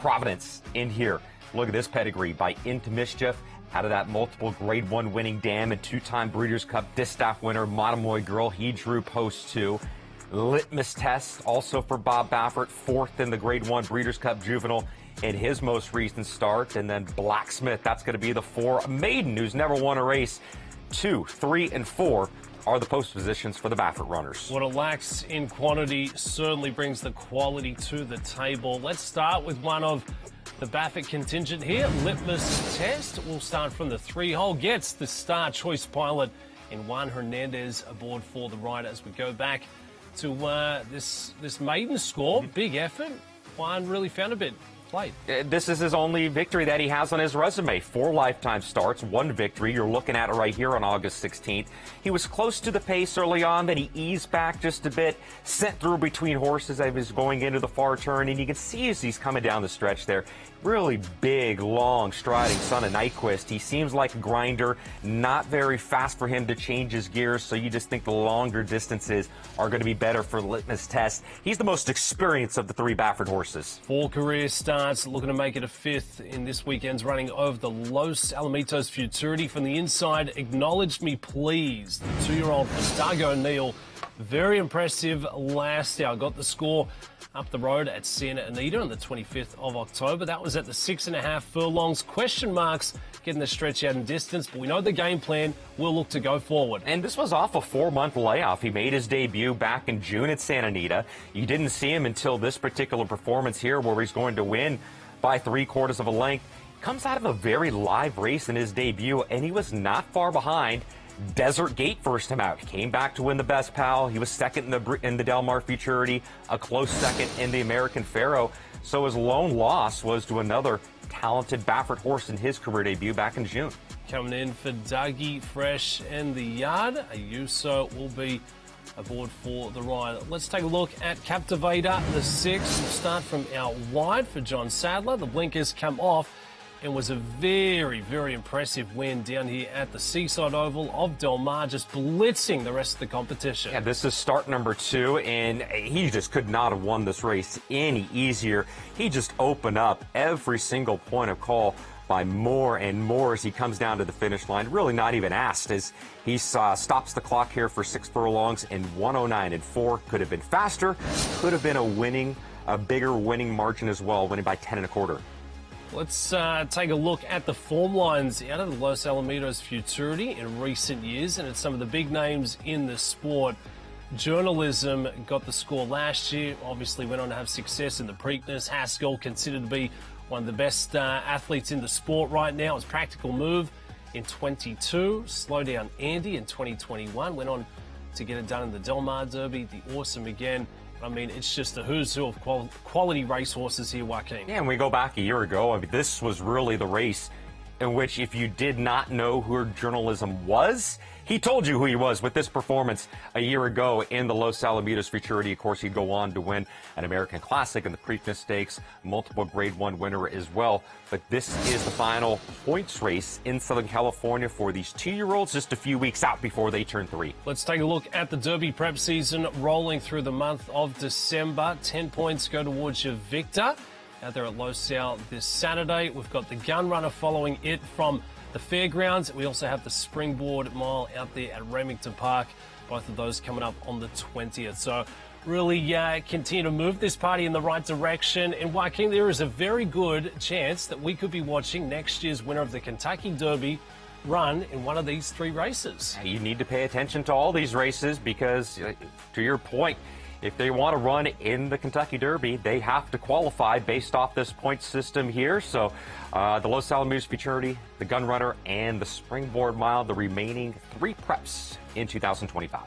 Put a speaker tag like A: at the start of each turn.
A: Providence in here. Look at this pedigree by Into Mischief. Out of that multiple Grade 1 winning dam and two-time Breeders' Cup Distaff winner, Monomoy Girl, he drew post 2. Litmus Test, also for Bob Baffert, 4th in the Grade 1 Breeders' Cup Juvenile in his most recent start. And then Blacksmith, that's going to be the 4 maiden who's never won a race. 2, 3, and 4 are the post positions for the Baffert runners.
B: What it lacks in quantity certainly brings the quality to the table. Let's start with one of the Baffert contingent here. Litmus Test will start from the 3-hole. Gets the star choice pilot in Juan Hernandez aboard for the ride as we go back to this maiden score. Big effort. Juan really found a bit late.
A: This is his only victory that he has on his resume. 4 lifetime starts, 1 victory. You're looking at it right here on August 16th. He was close to the pace early on, then he eased back just a bit, sent through between horses as he was going into the far turn, and you can see as he's coming down the stretch there, really big, long, striding son of Nyquist. He seems like a grinder, not very fast for him to change his gears, so you just think the longer distances are going to be better for Litmus Test. He's the most experienced of the 3 Baffert horses.
B: 4 career starts, looking to make it a 5th in this weekend's running of the Los Alamitos Futurity. From the inside, Acknowledge Me Please. The 2-year-old from Doug O'Neill, very impressive last hour. Got the score up the road at Santa Anita on the 25th of October. That was at the 6.5 furlongs. Question marks getting the stretch out in distance, but we know the game plan will look to go forward.
A: And this was off a 4-month layoff. He made his debut back in June at Santa Anita. You didn't see him until this particular performance here where he's going to win by 3/4 of a length. Comes out of a very live race in his debut, and he was not far behind. Desert Gate first him out. Came back to win the Best Pal. He was second in the Del Mar Futurity, a close second in the American Pharaoh. So his lone loss was to another talented Baffert horse in his career debut back in June.
B: Coming in for Dougie Fresh and the yard, Ayuso will be aboard for the ride. Let's take a look at Captivator, the 6. We'll start from out wide for John Sadler. The blinkers come off. It was a very, very impressive win down here at the Seaside Oval of Del Mar, just blitzing the rest of the competition.
A: Yeah, this is start number 2, and he just could not have won this race any easier. He just opened up every single point of call by more and more as he comes down to the finish line, really not even asked, as he stops the clock here for 6 furlongs in 109 and 4. Could have been faster, could have been a bigger winning margin as well, winning by 10 1/4.
B: Let's take a look at the form lines out of the Los Alamitos Futurity in recent years, and it's some of the big names in the sport. Journalism got the score last year, obviously went on to have success in the Preakness. Haskell, considered to be one of the best athletes in the sport right now. His Practical Move in 22, Slow Down Andy in 2021, went on to get it done in the Del Mar Derby, the Awesome again. I mean, it's just a who's who of quality racehorses here, Joaquin.
A: Yeah, and we go back a year ago. I mean, this was really the race in which if you did not know who journalism was, he told you who he was with this performance a year ago in the Los Alamitos Futurity. Of course, he'd go on to win an American Classic and the Preakness Stakes, multiple Grade 1 winner as well. But this is the final points race in Southern California for these 2-year-olds, just a few weeks out before they turn 3.
B: Let's take a look at the Derby prep season rolling through the month of December. 10 points go towards your victor out there at Los Sal this Saturday. We've got the Gun Runner following it from the fairgrounds. We also have the Springboard Mile out there at Remington Park. Both of those coming up on the 20th. So really continue to move this party in the right direction. And Joaquin, there is a very good chance that we could be watching next year's winner of the Kentucky Derby run in one of these 3 races.
A: You need to pay attention to all these races because, to your point, if they want to run in the Kentucky Derby, they have to qualify based off this point system here. So the Los Alamitos Futurity, the Gun Runner, and the Springboard Mile, the remaining 3 preps in 2025.